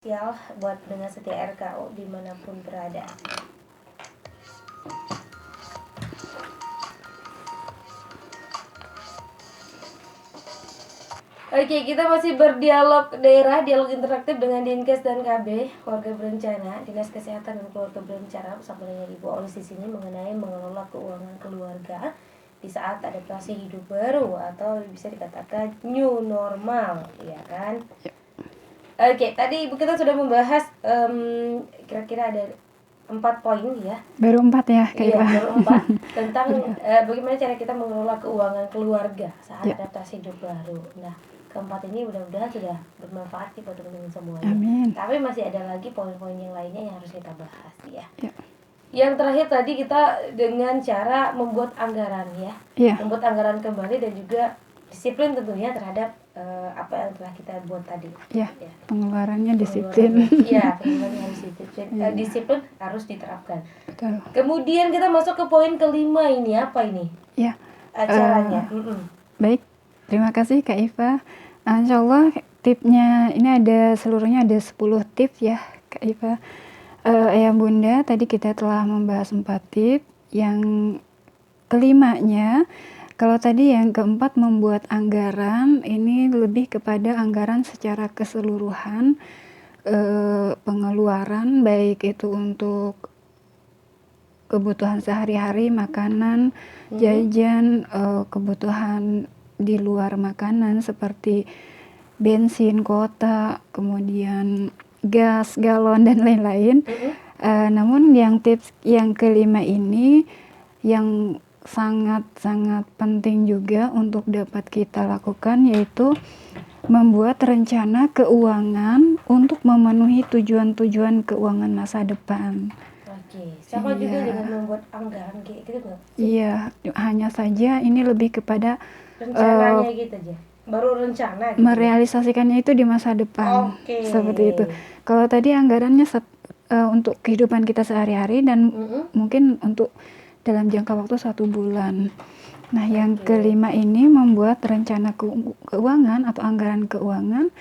Spesial buat pendengar setia RKO dimanapun berada. Oke, kita masih berdialog daerah, dialog interaktif dengan Dinkes dan KB, Keluarga Berencana, Dinas Kesehatan dan Keluarga Berencana bersama dengan Ibu Olis di sini mengenai mengelola keuangan keluarga di saat adaptasi hidup baru atau bisa dikatakan new normal, ya kan? Oke, tadi Ibu kita sudah membahas kira-kira ada 4 poin ya. Baru 4 ya, Kak Iya, Iva. baru 4 tentang bagaimana cara kita mengelola keuangan keluarga saat adaptasi hidup baru. Nah, keempat ini mudah-mudahan sudah bermanfaat buat teman-teman semuanya. Amin. Tapi masih ada lagi poin-poin yang lainnya yang harus kita bahas ya. Ya. Yang terakhir tadi kita dengan cara membuat anggaran ya. Iya. Membuat anggaran kembali dan juga disiplin tentunya terhadap apa yang telah kita buat tadi. Ya, pengeluarannya disiplin. Iya, pengeluarannya harus disiplin. Disiplin harus diterapkan. Betul. Kemudian kita masuk ke poin kelima ini, apa ini? Ya. Caranya. Baik, terima kasih Kak Iva. Insya Allah tipnya ini seluruhnya ada 10 tips ya Kak Iva. Ayah Bunda, tadi kita telah membahas 4 tips. Yang kelimanya, kalau tadi yang keempat membuat anggaran, ini lebih kepada anggaran secara keseluruhan, pengeluaran baik itu untuk kebutuhan sehari-hari, makanan, jajan, kebutuhan di luar makanan seperti bensin, kuota, kemudian gas, galon dan lain-lain. Namun yang tips yang kelima ini yang sangat-sangat penting juga untuk dapat kita lakukan, yaitu membuat rencana keuangan untuk memenuhi tujuan-tujuan keuangan masa depan. Oke, sama juga dengan membuat anggaran kayak gitu nggak? Iya, hanya saja ini lebih kepada rencananya gitu aja. Baru rencana gitu. Merealisasikannya itu di masa depan. Seperti itu. Kalau tadi anggarannya untuk kehidupan kita sehari-hari dan mungkin untuk dalam jangka waktu 1 bulan. Nah, yang kelima ini membuat rencana keuangan atau anggaran keuangan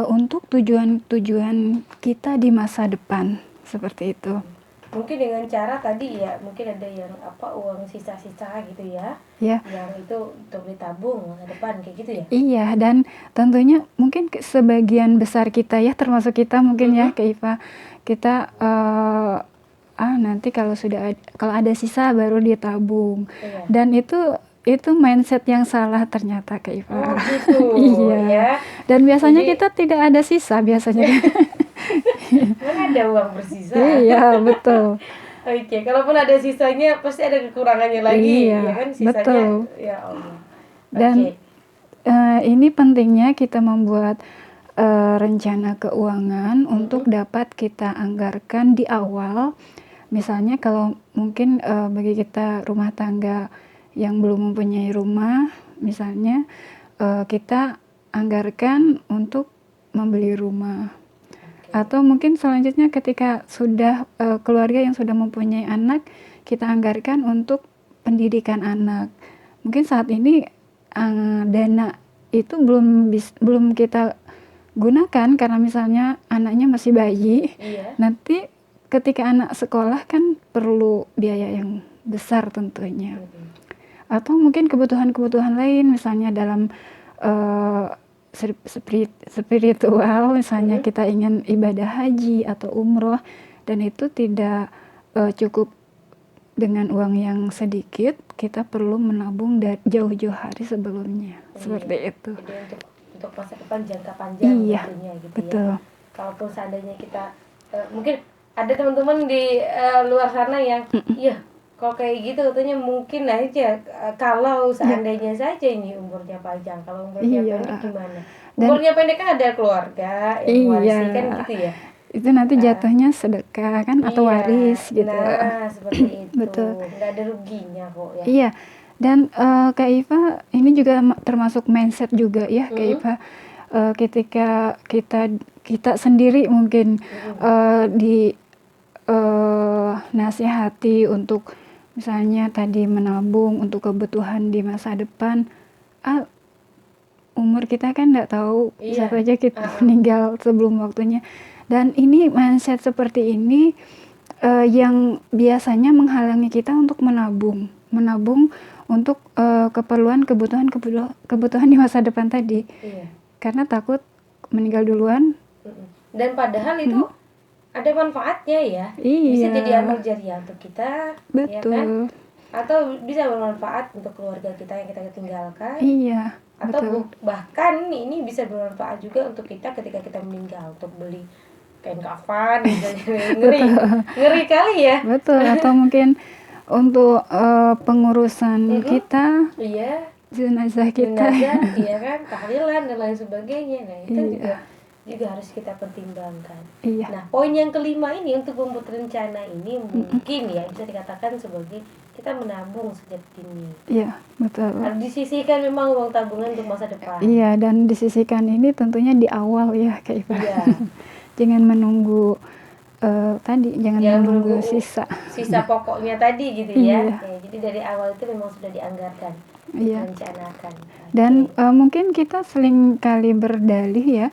untuk tujuan-tujuan kita di masa depan. Seperti itu. Mungkin dengan cara tadi ya, mungkin ada yang uang sisa-sisa gitu ya. Ya. Yang itu untuk ditabung masa depan kayak gitu ya. Iya, dan tentunya mungkin sebagian besar kita ya, termasuk kita mungkin ya Kak Iva, kita nanti kalau ada sisa baru ditabung. Dan itu mindset yang salah ternyata Kak Iva. Oh gitu. Iya. Ya. Dan biasanya kita tidak ada sisa biasanya. Mana ada uang bersisa. Iya, betul. Oke, kalaupun ada sisanya pasti ada kekurangannya lagi. Iya, ya kan sisanya. Betul. Ya Allah. Dan ini pentingnya kita membuat rencana keuangan untuk dapat kita anggarkan di awal. Misalnya kalau mungkin bagi kita rumah tangga yang belum mempunyai rumah, misalnya kita anggarkan untuk membeli rumah. Atau mungkin selanjutnya ketika sudah keluarga yang sudah mempunyai anak, kita anggarkan untuk pendidikan anak. Mungkin saat ini dana itu belum kita gunakan karena misalnya anaknya masih bayi. Nanti ketika anak sekolah kan perlu biaya yang besar tentunya. Atau mungkin kebutuhan-kebutuhan lain, misalnya dalam spiritual, misalnya kita ingin ibadah haji atau umroh, dan itu tidak cukup dengan uang yang sedikit, kita perlu menabung jauh-jauh hari sebelumnya. Seperti itu. Jadi untuk masa depan jangka panjang tentunya gitu. Betul. Ya. Kalaupun seandainya kita mungkin ada teman-teman di luar sana yang kalau kayak gitu katanya mungkin aja kalau seandainya saja ini umurnya panjang. Kalau umurnya pendek gimana? Umurnya pendek kan ada keluarga yang warisi kan gitu ya. Itu nanti jatuhnya sedekah kan atau waris gitu. Nah, seperti itu. Betul. Nggak ada ruginya kok ya. Iya. Dan Kak Iva, ini juga termasuk mindset juga ya Kak Iva. Ketika kita sendiri mungkin nasihati untuk misalnya tadi menabung untuk kebutuhan di masa depan, umur kita kan nggak tahu, bisa saja kita meninggal sebelum waktunya. Dan ini mindset seperti ini yang biasanya menghalangi kita untuk menabung untuk keperluan kebutuhan di masa depan tadi. Iya. Karena takut meninggal duluan. Dan padahal itu ada manfaatnya ya. Bisa Iya. jadi amal jariah untuk kita, ya kan? Betul. Atau bisa bermanfaat untuk keluarga kita yang kita tinggalkan. Iya. Atau Betul. bahkan ini bisa bermanfaat juga untuk kita ketika kita meninggal, untuk beli kain kafan misalnya. Ngeri kali ya. Betul. Atau mungkin untuk pengurusan kita, Iya, jenazah kita. jenazah, iya kan, tahlilan dan lain sebagainya. Nah, itu juga harus kita pertimbangkan. Iya. Nah, poin yang kelima ini untuk membuat rencana ini mungkin ya bisa dikatakan sebagai kita menabung sejak dini. Iya, betul. Harus disisihkan memang uang tabungan untuk masa depan. Iya, dan disisihkan ini tentunya di awal ya, Kak Iva. Iya. Jangan menunggu jangan menunggu sisa pokoknya tadi gitu ya. Iya. Ya, jadi dari awal itu memang sudah dianggarkan, direncanakan. Dan mungkin kita sering kali berdalih ya,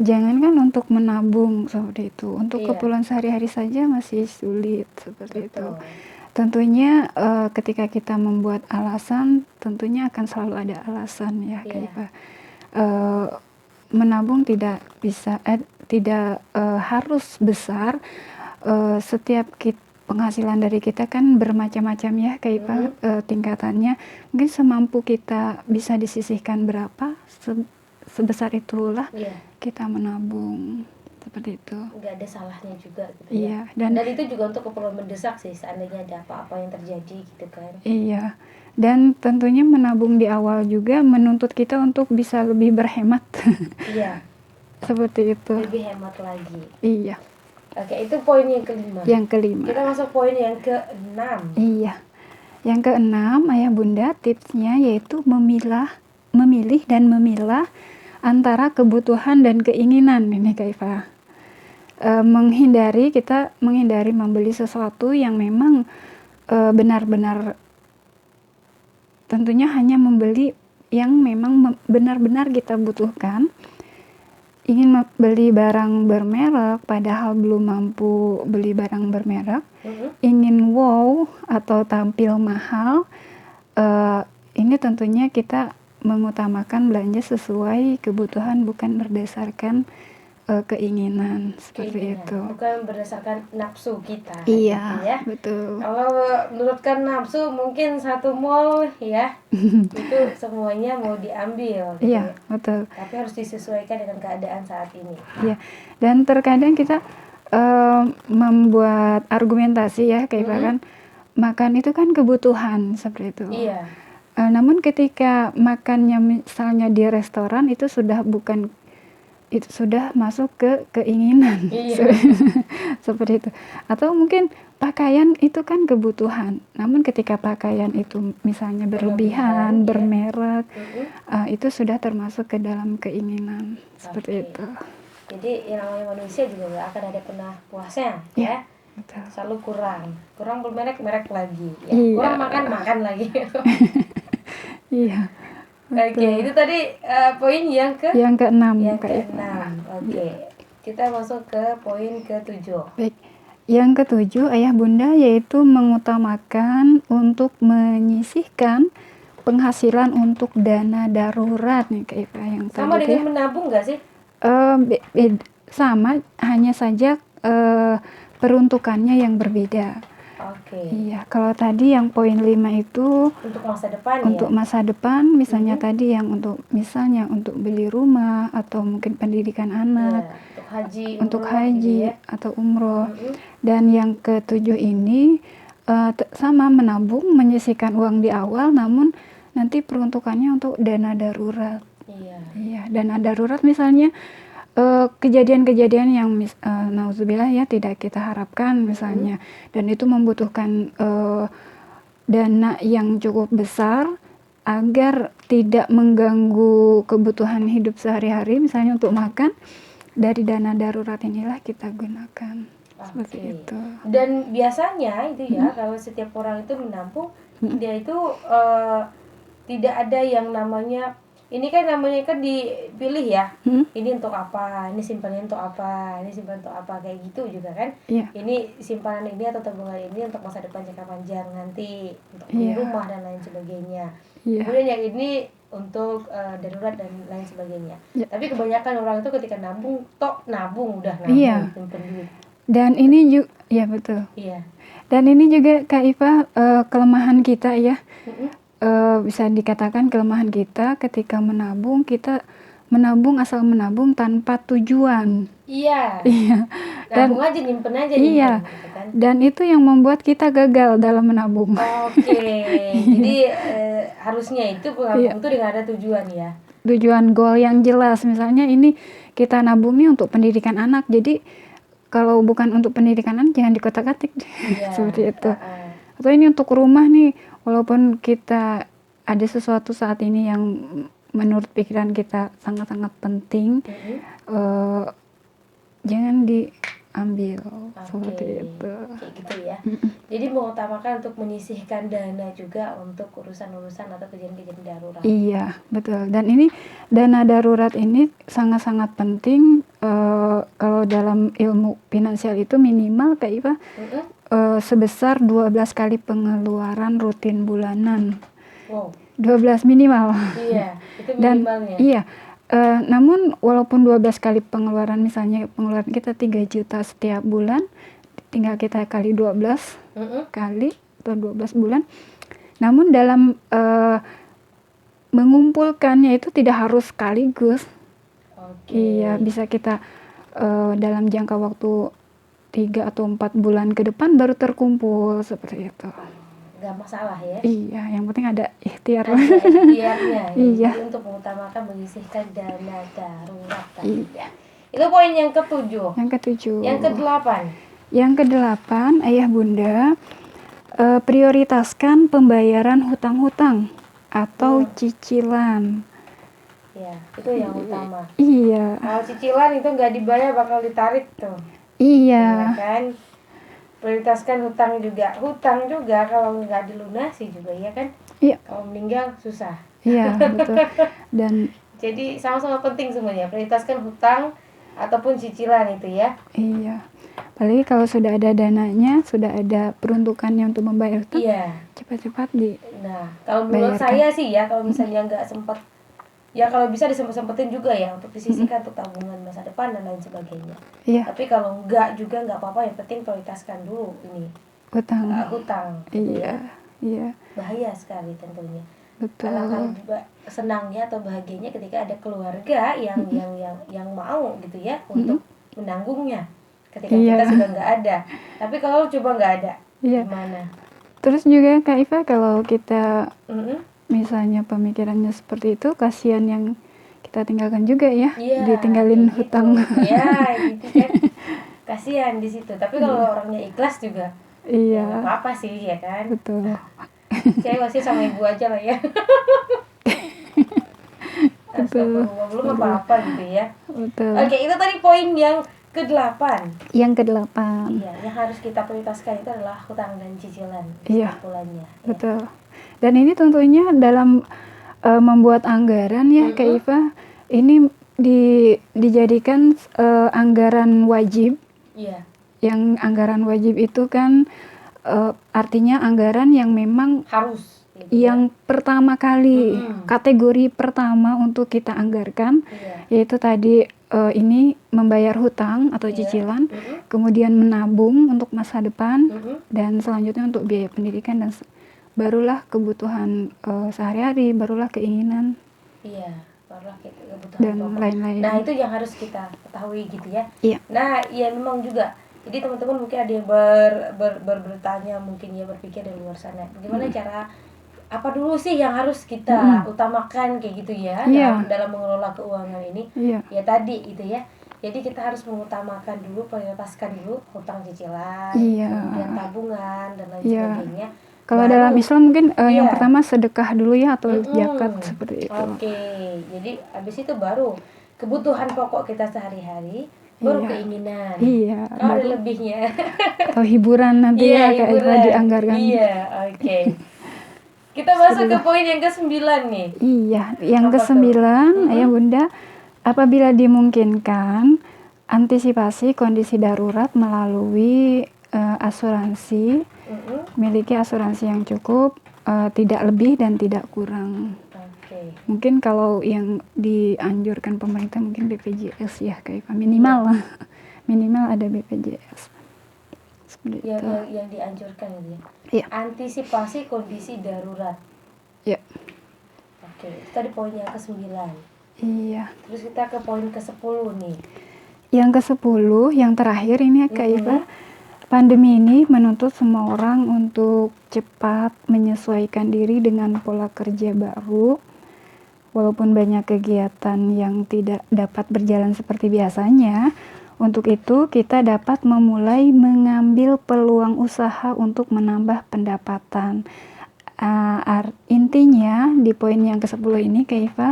jangankan untuk menabung seperti itu, untuk keperluan sehari-hari saja masih sulit seperti itu. Tentunya ketika kita membuat alasan, tentunya akan selalu ada alasan ya, Kak Iva. Menabung tidak bisa tidak harus besar. Setiap penghasilan dari kita kan bermacam-macam ya, Kak Iva, tingkatannya. Mungkin semampu kita bisa disisihkan berapa, sebesar itulah kita menabung. Seperti itu. Nggak ada salahnya juga gitu ya. Dan itu juga untuk keperluan mendesak sih, seandainya ada apa-apa yang terjadi gitu kan. Iya. Dan tentunya menabung di awal juga menuntut kita untuk bisa lebih berhemat. Iya. Seperti itu. Lebih hemat lagi. Iya. Oke, itu poin yang kelima. Yang kelima. Kita masuk poin yang keenam. Iya. Yang keenam, Ayah Bunda, tipsnya yaitu memilih dan memilah antara kebutuhan dan keinginan ini, Kak Iva. Menghindari membeli sesuatu yang memang benar-benar, tentunya hanya membeli yang memang benar-benar kita butuhkan. Ingin beli barang bermerek padahal belum mampu beli barang bermerek, ingin wow atau tampil mahal, ini tentunya kita mengutamakan belanja sesuai kebutuhan, bukan berdasarkan keinginan seperti itu. Bukan berdasarkan nafsu kita. Iya, gitu ya. betul. Kalau menurutkan nafsu mungkin satu mall ya itu semuanya mau diambil. Gitu. Iya, betul. Tapi harus disesuaikan dengan keadaan saat ini. Iya. Dan terkadang kita membuat argumentasi ya, kayak kan makan itu kan kebutuhan seperti itu. Iya. Namun ketika makannya misalnya di restoran itu sudah masuk ke keinginan. Seperti itu. Atau mungkin pakaian itu kan kebutuhan, namun ketika pakaian itu misalnya berlebihan, bermerek, itu sudah termasuk ke dalam keinginan. Seperti itu. Jadi yang namanya manusia juga gak akan ada pernah puasnya ya. Betul. Selalu kurang bermerek lagi ya. Kurang makan lagi. Iya. Oke, itu tadi poin yang keenam. Oke. Kita masuk ke poin ketujuh. Baik. Yang ketujuh, Ayah Bunda, yaitu mengutamakan untuk menyisihkan penghasilan untuk dana darurat nih, Kak Iva, yang sama tadi dengan menabung nggak sih? Sama, hanya saja peruntukannya yang berbeda. Oke. Iya, kalau tadi yang poin 5 itu untuk masa depan untuk masa depan, misalnya tadi yang untuk beli rumah atau mungkin pendidikan anak, untuk haji gitu ya. Atau umroh. Dan yang ketujuh ini sama, menabung, menyisihkan uang di awal, namun nanti peruntukannya untuk dana darurat. Iya, dana darurat misalnya kejadian-kejadian yang nauzubillah ya tidak kita harapkan misalnya, dan itu membutuhkan dana yang cukup besar agar tidak mengganggu kebutuhan hidup sehari-hari, misalnya untuk makan, dari dana darurat inilah kita gunakan. Seperti itu. Dan biasanya itu ya, kalau setiap orang itu menabung, dia itu tidak ada yang namanya ini kan namanya kan dipilih ya. Hmm? Ini untuk apa? Ini simpanan untuk apa? Ini simpanan untuk apa? Kayak gitu juga kan. Iya. Ini simpanan ini atau tabungan ini untuk masa depan jangka panjang nanti, untuk beli Iya. rumah dan lain sebagainya. Iya. Kemudian yang ini untuk darurat dan lain sebagainya. Iya. Tapi kebanyakan orang itu ketika nabung, nabung udah nabung, Iya. simpen duit. Dan ini juga, ya betul. Iya. Dan ini juga Kak Iva, kelemahan kita ya. Mm-mm. Bisa dikatakan kelemahan kita ketika menabung, kita menabung asal menabung tanpa tujuan. Iya. Iya. Nabung aja, nyimpen aja, Iya. nyimpen, gitu kan. Dan itu yang membuat kita gagal dalam menabung. Oke. Jadi harusnya itu Iya. menabung itu dengan ada tujuan ya. Tujuan goal yang jelas, misalnya ini kita nabungnya untuk pendidikan anak, jadi kalau bukan untuk pendidikan anak jangan dikotak-katik. Iya. Seperti itu. Atau ini untuk rumah nih, walaupun kita ada sesuatu saat ini yang menurut pikiran kita sangat-sangat penting, Mm-mm. jangan diambil. Seperti Oke. itu. Kayak gitu ya. Jadi mengutamakan untuk menyisihkan dana juga untuk urusan-urusan atau kejadian-kejadian darurat. Iya, betul. Dan ini dana darurat ini sangat-sangat penting. Kalau dalam ilmu finansial itu minimal Kak Iva Mm-mm. sebesar 12 kali pengeluaran rutin bulanan. Wow. 12 minimal. Iya, itu Dan minimalnya. iya, namun walaupun 12 kali pengeluaran, misalnya pengeluaran kita 3 juta setiap bulan, tinggal kita kali 12 Mm-mm. kali atau 12 bulan. Namun dalam mengumpulkannya itu tidak harus sekaligus. Oke. Iya, bisa kita dalam jangka waktu 3 atau 4 bulan ke depan baru terkumpul seperti itu. Nggak masalah ya. Iya, yang penting ada ikhtiar. Ada ikhtiarnya. Iya. Jadi untuk mengutamakan menyisihkan dana darurat tadi. Iya. Itu poin yang ke-7. Yang ke-7. Yang ke-8. Yang ke-8, ayah bunda, prioritaskan pembayaran hutang-hutang atau cicilan. Ya, itu yang utama. Iya. Kalau cicilan itu nggak dibayar bakal ditarik tuh. Iya. Ya kan? Prioritaskan hutang juga. Hutang juga kalau nggak dilunasi juga ya kan? Iya. Kalau meninggal susah. Iya, betul. Dan Jadi sama-sama penting semuanya. Prioritaskan hutang ataupun cicilan itu ya. iya. Apalagi kalau sudah ada dananya, sudah ada peruntukannya untuk membayar hutang, Iya. cepat-cepat di. Nah, kalau menurut Bayarkan. saya sih ya, kalau misalnya nggak sempat, ya kalau bisa disempet-sempetin juga ya untuk disisihkan untuk tabungan masa depan dan lain sebagainya. Iya, Tapi kalau nggak juga nggak apa-apa, yang penting prioritaskan dulu ini hutang. hutang. Gitu Iya, ya. iya, Bahaya sekali tentunya. betul. Alangkah senangnya atau bahagianya ketika ada keluarga yang mau gitu ya untuk menanggungnya ketika Iya. kita sudah nggak ada. Tapi kalau coba nggak ada, Iya. gimana? Terus juga Kak Iva, kalau kita Mm-mm. misalnya pemikirannya seperti itu, kasihan yang kita tinggalkan juga ya, Iya, ditinggalin kayak hutang. gitu. Ya, gitu kan. Kasihan di situ. Tapi kalau orangnya ikhlas juga, ya Iya, nggak apa-apa sih ya kan. betul. Saya masih sama ibu aja lah ya. Astagfirullah, belum apa-apa gitu ya. Betul. Oke, itu tadi poin yang ke-8. Yang ke-8. Iya, yang harus kita prioritaskan itu adalah hutang dan cicilan Iya. setiap bulannya. Ya. Betul. Dan ini tentunya dalam membuat anggaran ya Kak Iva, ini dijadikan anggaran wajib. Iya. Yang anggaran wajib itu kan artinya anggaran yang memang Harus. Gitu yang pertama kali, Mm-mm. kategori pertama untuk kita anggarkan, Iya. yaitu tadi ini membayar hutang atau Iya. cicilan, Mm-mm. kemudian menabung untuk masa depan, Mm-mm. dan selanjutnya untuk biaya pendidikan, dan barulah kebutuhan sehari-hari, barulah keinginan Iya, barulah kebutuhan dan pokok. lain-lain. Nah, itu yang harus kita ketahui gitu ya. Iya. Nah, ya memang juga. Jadi teman-teman mungkin ada yang bertanya, mungkin ya berpikir dari luar sana. Gimana cara apa dulu sih yang harus kita utamakan kayak gitu ya Iya. dalam mengelola keuangan ini? Iya. Ya tadi gitu ya. Jadi kita harus mengutamakan dulu, prioritaskan dulu hutang cicilan, Iya. kemudian tabungan dan lain Iya. sebagainya. Kalau Baru- dalam Islam mungkin yang Iya. pertama sedekah dulu ya, atau Mm-mm. zakat seperti itu. Oke, jadi habis itu baru kebutuhan pokok kita sehari-hari, baru Iya. keinginan. Iya. Kalau ada baru- lebihnya. atau hiburan nanti ya Kak Iva hiburan. dianggarkan. Iya, oke. Kita masuk ke poin yang ke-9 nih. Iya, yang Apa ke-9 tuh? ya Bunda, apabila dimungkinkan antisipasi kondisi darurat melalui asuransi, miliki asuransi yang cukup, tidak lebih dan tidak kurang. Oke. Mungkin kalau yang dianjurkan pemerintah mungkin BPJS ya kayak minimal lah. Minimal ada BPJS. Seperti itu. Yang dianjurkan gitu ya. Iya. Antisipasi kondisi darurat. Ya. Oke, itu tadi poin yang ke-9. Iya. Terus kita ke poin ke-10 nih. Yang ke-10, yang terakhir ini ya Kak Iva. Pandemi ini menuntut semua orang untuk cepat menyesuaikan diri dengan pola kerja baru. Walaupun banyak kegiatan yang tidak dapat berjalan seperti biasanya, untuk itu kita dapat memulai mengambil peluang usaha untuk menambah pendapatan. Intinya di poin yang ke-10 ini Kak Iva,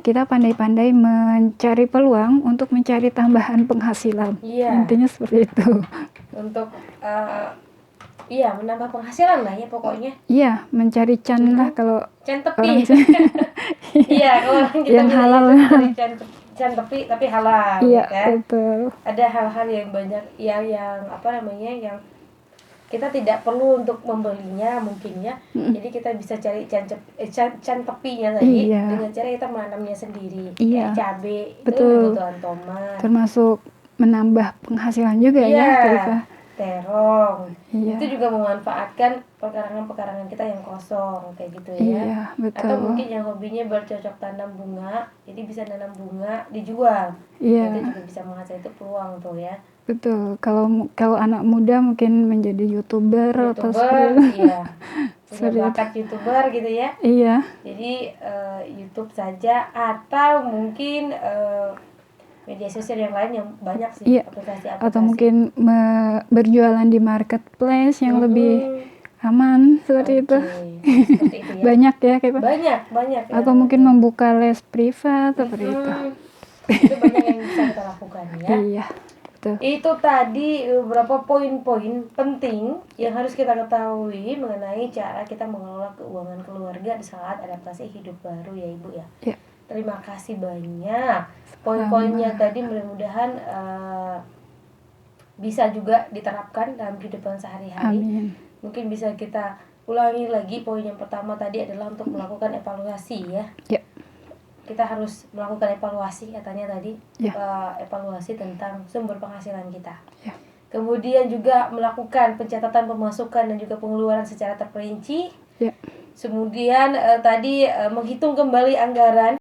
kita pandai-pandai mencari peluang untuk mencari tambahan penghasilan. Intinya seperti itu. Untuk menambah penghasilan lah ya pokoknya. Iya, mencari can lah kalau can tepi. Iya, kalau orang kita yang halal. Can tepi tapi halal. Iya, kan? betul. Ada hal-hal yang banyak yang yang kita tidak perlu untuk membelinya mungkin ya. Jadi kita bisa cari can tepinya tadi dengan cara kita menanamnya sendiri. Iya. Kayak cabai, betul. Itu kebutuhan tomat. Termasuk menambah penghasilan juga ya, Kak. Terong. Itu juga memanfaatkan pekarangan-pekarangan kita yang kosong kayak gitu ya. Iya, betul. Atau mungkin yang hobinya bercocok tanam bunga, jadi bisa nanam bunga dijual. Iya. Itu juga bisa menghasilkan, itu peluang tuh ya. Betul. Kalau anak muda mungkin menjadi YouTuber atau bakat YouTuber gitu ya. Iya. Jadi YouTube saja atau mungkin media sosial yang lain yang banyak sih, aplikasi-aplikasi. Atau mungkin berjualan di marketplace yang lebih aman seperti itu. Seperti itu ya. Banyak ya kayak banyak. Atau mungkin membuka les privat seperti itu. Itu banyak yang bisa kita lakukan ya. Iya. Betul. Itu tadi beberapa poin-poin penting yang harus kita ketahui mengenai cara kita mengelola keuangan keluarga di saat adaptasi hidup baru ya Ibu ya. Iya. Terima kasih banyak. Poin-poinnya tadi mudah-mudahan bisa juga diterapkan dalam kehidupan sehari-hari. Amin. Mungkin bisa kita ulangi lagi. Poin yang pertama tadi adalah untuk melakukan evaluasi ya. Ya. Kita harus melakukan evaluasi katanya tadi. Ya. Evaluasi tentang sumber penghasilan kita. Ya. Kemudian juga melakukan pencatatan pemasukan dan juga pengeluaran secara terperinci. Ya. Kemudian tadi menghitung kembali anggaran